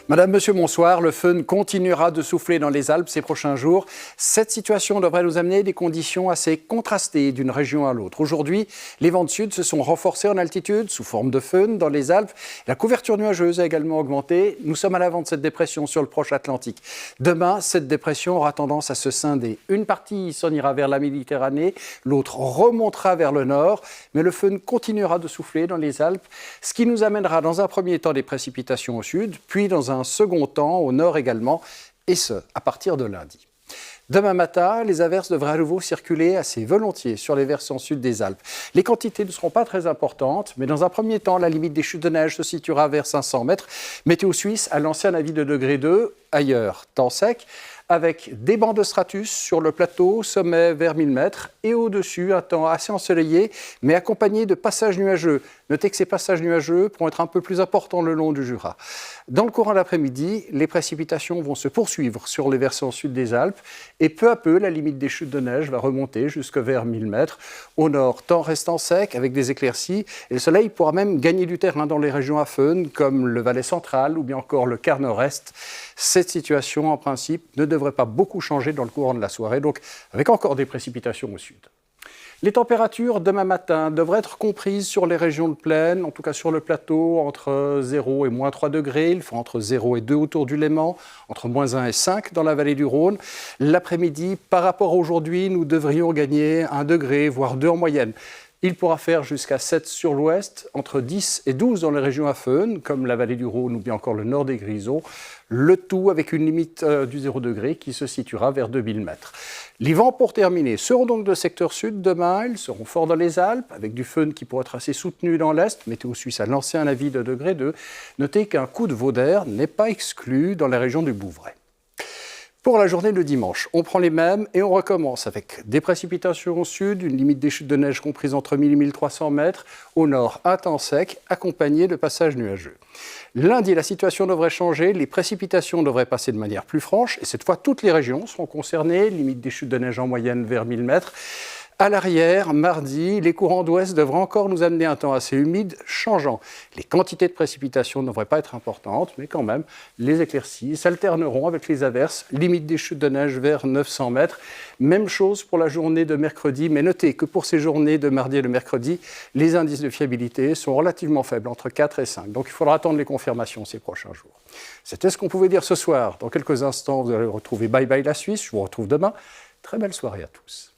Madame, Monsieur, bonsoir. Le fön continuera de souffler dans les Alpes ces prochains jours. Cette situation devrait nous amener des conditions assez contrastées d'une région à l'autre. Aujourd'hui, les vents de sud se sont renforcés en altitude sous forme de fön dans les Alpes. La couverture nuageuse a également augmenté. Nous sommes à l'avant de cette dépression sur le proche Atlantique. Demain, cette dépression aura tendance à se scinder. Une partie s'en ira vers la Méditerranée, l'autre remontera vers le nord. Mais le fön continuera de souffler dans les Alpes, ce qui nous amènera dans un premier temps des précipitations au sud, puis dans un second temps au nord également, et ce, à partir de lundi. Demain matin, les averses devraient à nouveau circuler assez volontiers sur les versants sud des Alpes. Les quantités ne seront pas très importantes, mais dans un premier temps, la limite des chutes de neige se situera vers 500 mètres. Météo Suisse a lancé un avis de degré 2, ailleurs, temps sec, avec des bancs de stratus sur le plateau, sommet vers 1000 mètres, et au-dessus, un temps assez ensoleillé, mais accompagné de passages nuageux. Notez que ces passages nuageux pourront être un peu plus importants le long du Jura. Dans le courant de l'après-midi, les précipitations vont se poursuivre sur les versants sud des Alpes, et peu à peu, la limite des chutes de neige va remonter jusque vers 1000 mètres. Au nord, temps restant sec, avec des éclaircies, et le soleil pourra même gagner du terrain dans les régions à fön, comme le Valais central ou bien encore le quart nord-est. Cette situation, en principe, ne devrait pas beaucoup changer dans le courant de la soirée, donc avec encore des précipitations au sud. Les températures demain matin devraient être comprises sur les régions de plaine, en tout cas sur le plateau, entre 0 et moins 3 degrés. Il fera entre 0 et 2 autour du Léman, entre moins 1 et 5 dans la vallée du Rhône. L'après-midi, par rapport à aujourd'hui, nous devrions gagner 1 degré, voire 2 en moyenne. Il pourra faire jusqu'à 7 sur l'ouest, entre 10 et 12 dans les régions à fön, comme la vallée du Rhône ou bien encore le nord des Grisons. Le tout avec une limite du 0 degré qui se situera vers 2000 mètres. Les vents, pour terminer, seront donc de secteur sud demain. Ils seront forts dans les Alpes, avec du fön qui pourrait être assez soutenu dans l'est. Météo Suisse a lancé un avis de degré 2. Notez qu'un coup de vent d'air n'est pas exclu dans la région du Bouvray. Pour la journée de dimanche, on prend les mêmes et on recommence avec des précipitations au sud, une limite des chutes de neige comprise entre 1000 et 1300 mètres. Au nord, un temps sec, accompagné de passages nuageux. Lundi, la situation devrait changer, les précipitations devraient passer de manière plus franche et cette fois, toutes les régions seront concernées, limite des chutes de neige en moyenne vers 1000 mètres. À l'arrière, mardi, les courants d'ouest devraient encore nous amener un temps assez humide, changeant. Les quantités de précipitations ne devraient pas être importantes, mais quand même, les éclaircies s'alterneront avec les averses, limite des chutes de neige vers 900 mètres. Même chose pour la journée de mercredi, mais notez que pour ces journées de mardi et de mercredi, les indices de fiabilité sont relativement faibles, entre 4 et 5. Donc il faudra attendre les confirmations ces prochains jours. C'était ce qu'on pouvait dire ce soir. Dans quelques instants, vous allez retrouver Bye Bye la Suisse. Je vous retrouve demain. Très belle soirée à tous.